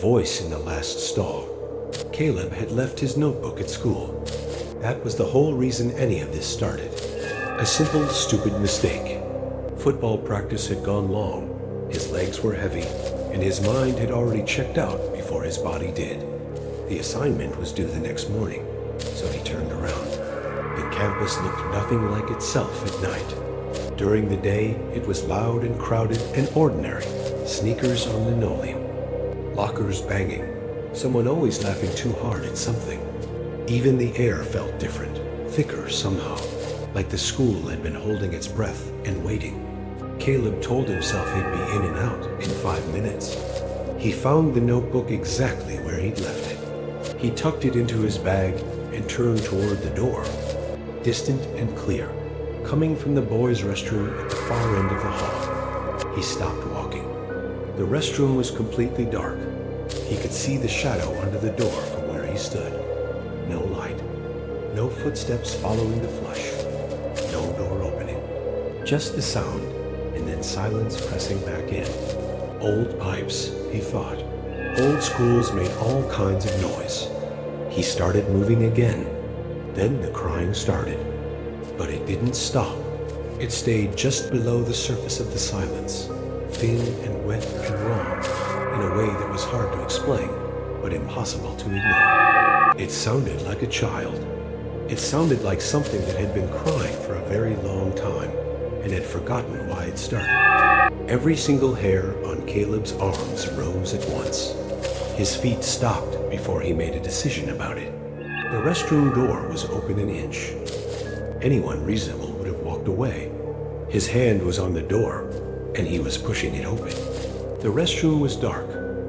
voice in the last stall. Caleb had left his notebook at school. That was the whole reason any of this started. A simple, stupid mistake. Football practice had gone long, his legs were heavy, and his mind had already checked out before his body did. The assignment was due the next morning, so he turned around. The campus looked nothing like itself at night. During the day, it was loud and crowded and ordinary. Sneakers on linoleum, lockers banging, someone always laughing too hard at something. Even the air felt different, thicker somehow, like the school had been holding its breath and waiting. Caleb told himself he'd be in and out in 5 minutes. He found the notebook exactly where he'd left it. He tucked it into his bag and turned toward the door. Distant and clear, coming from the boys' restroom at the far end of the hall. He stopped walking. The restroom was completely dark. He could see the shadow under the door from where he stood. No light. No footsteps following the flush. No door opening. Just the sound, and then silence pressing back in. Old pipes, he thought. Old schools made all kinds of noise. He started moving again. Then the crying started. But it didn't stop. It stayed just below the surface of the silence, thin and wet and wrong, in a way that was hard to explain, but impossible to ignore. It sounded like a child. It sounded like something that had been crying for a very long time and had forgotten why it started. Every single hair on Caleb's arms rose at once. His feet stopped before he made a decision about it. The restroom door was open an inch. Anyone reasonable would have walked away. His hand was on the door, and he was pushing it open. The restroom was dark,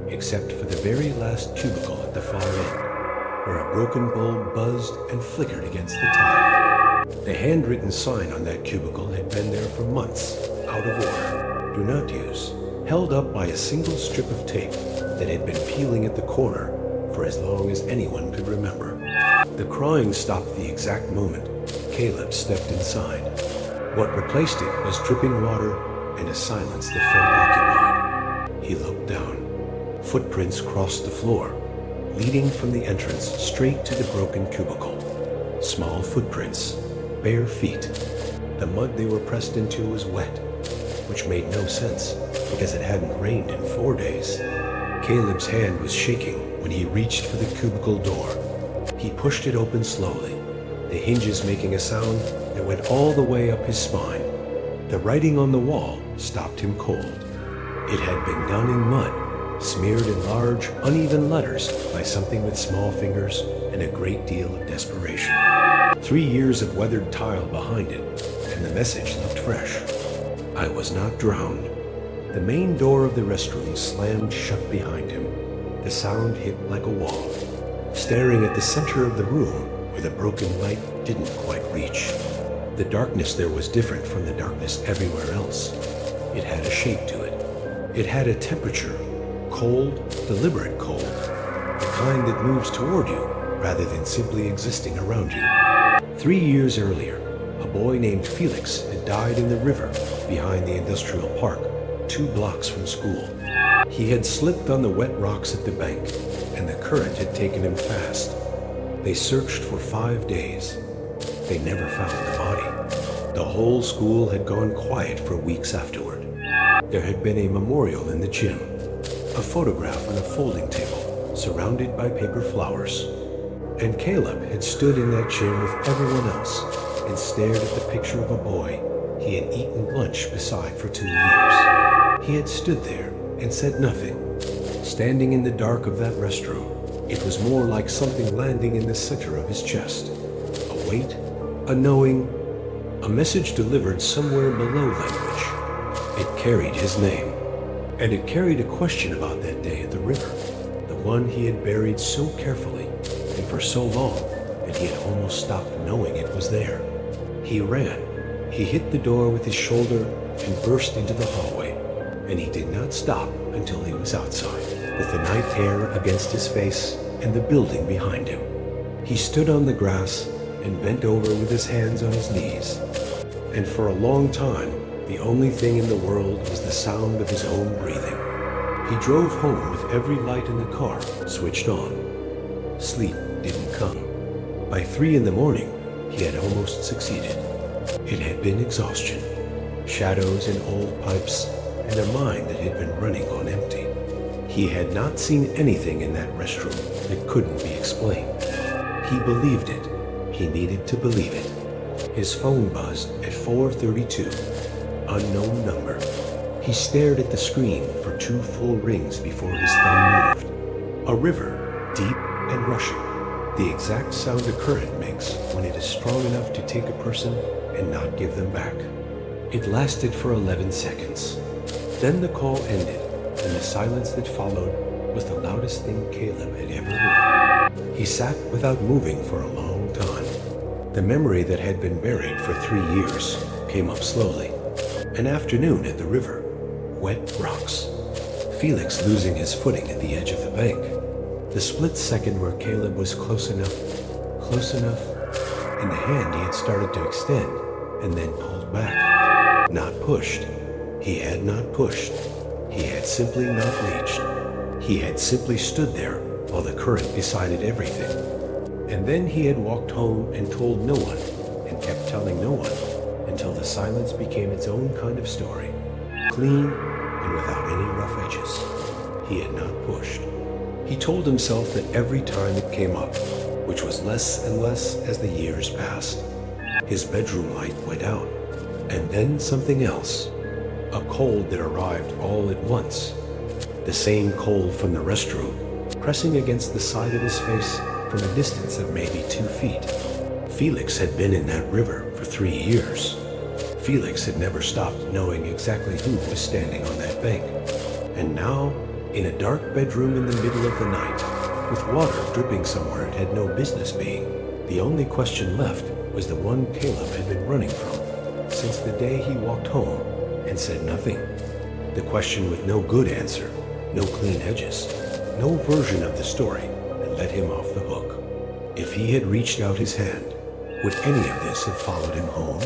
except for the very last cubicle at the far end, where a broken bulb buzzed and flickered against the tile. The handwritten sign on that cubicle had been there for months, out of order, do not use, held up by a single strip of tape that had been peeling at the corner for as long as anyone could remember. The crying stopped the exact moment Caleb stepped inside. What replaced it was dripping water and a silence that felt occupied. He looked down. Footprints crossed the floor, leading from the entrance straight to the broken cubicle. Small footprints, bare feet. The mud they were pressed into was wet, which made no sense because it hadn't rained in 4 days. Caleb's hand was shaking when he reached for the cubicle door. He pushed it open slowly, the hinges making a sound that went all the way up his spine. The writing on the wall stopped him cold. It had been done in mud, smeared in large, uneven letters by something with small fingers and a great deal of desperation. 3 years of weathered tile behind it, and the message looked fresh. I was not drowned. The main door of the restroom slammed shut behind him. The sound hit like a wall. Staring at the center of the room, where the broken light didn't quite reach. The darkness there was different from the darkness everywhere else. It had a shape to it. It had a temperature, cold, deliberate cold, the kind that moves toward you rather than simply existing around you. 3 years earlier, a boy named Felix had died in the river behind the industrial park, 2 blocks from school. He had slipped on the wet rocks at the bank, and the current had taken him fast. They searched for 5 days. They never found the body. The whole school had gone quiet for weeks afterward. There had been a memorial in the gym, a photograph on a folding table, surrounded by paper flowers. And Caleb had stood in that gym with everyone else and stared at the picture of a boy he had eaten lunch beside for 2 years. He had stood there and said nothing. Standing in the dark of that restroom, it was more like something landing in the center of his chest. A weight, a knowing, a message delivered somewhere below language. It carried his name, and it carried a question about that day at the river, the one he had buried so carefully and for so long that he had almost stopped knowing it was there. He ran. He hit the door with his shoulder and burst into the hallway, and he did not stop until he was outside, with the night air against his face and the building behind him. He stood on the grass and bent over with his hands on his knees, and for a long time, the only thing in the world was the sound of his own breathing. He drove home with every light in the car switched on. Sleep didn't come. By 3 in the morning, he had almost succeeded. It had been exhaustion, shadows in old pipes, and a mind that had been running on empty. He had not seen anything in that restroom that couldn't be explained. He believed it. He needed to believe it. His phone buzzed at 4:32. Unknown number. He stared at the screen for 2 full rings before his thumb moved. A river, deep and rushing. The exact sound a current makes when it is strong enough to take a person and not give them back. It lasted for 11 seconds. Then the call ended, and the silence that followed was the loudest thing Caleb had ever heard. He sat without moving for a long time. The memory that had been buried for 3 years came up slowly. An afternoon at the river. Wet rocks. Felix losing his footing at the edge of the bank. The split second where Caleb was close enough, and the hand he had started to extend, and then pulled back. Not pushed. He had not pushed. He had simply not reached. He had simply stood there while the current decided everything. And then he had walked home and told no one, and kept telling no one, until the silence became its own kind of story. Clean and without any rough edges. He had not pushed. He told himself that every time it came up, which was less and less as the years passed. His bedroom light went out, and then something else. A cold that arrived all at once. The same cold from the restroom, pressing against the side of his face from a distance of maybe 2 feet. Felix had been in that river for 3 years. Felix had never stopped knowing exactly who was standing on that bank. And now, in a dark bedroom in the middle of the night, with water dripping somewhere it had no business being, the only question left was the one Caleb had been running from since the day he walked home and said nothing. The question with no good answer, no clean edges, no version of the story that let him off the hook. If he had reached out his hand, would any of this have followed him home?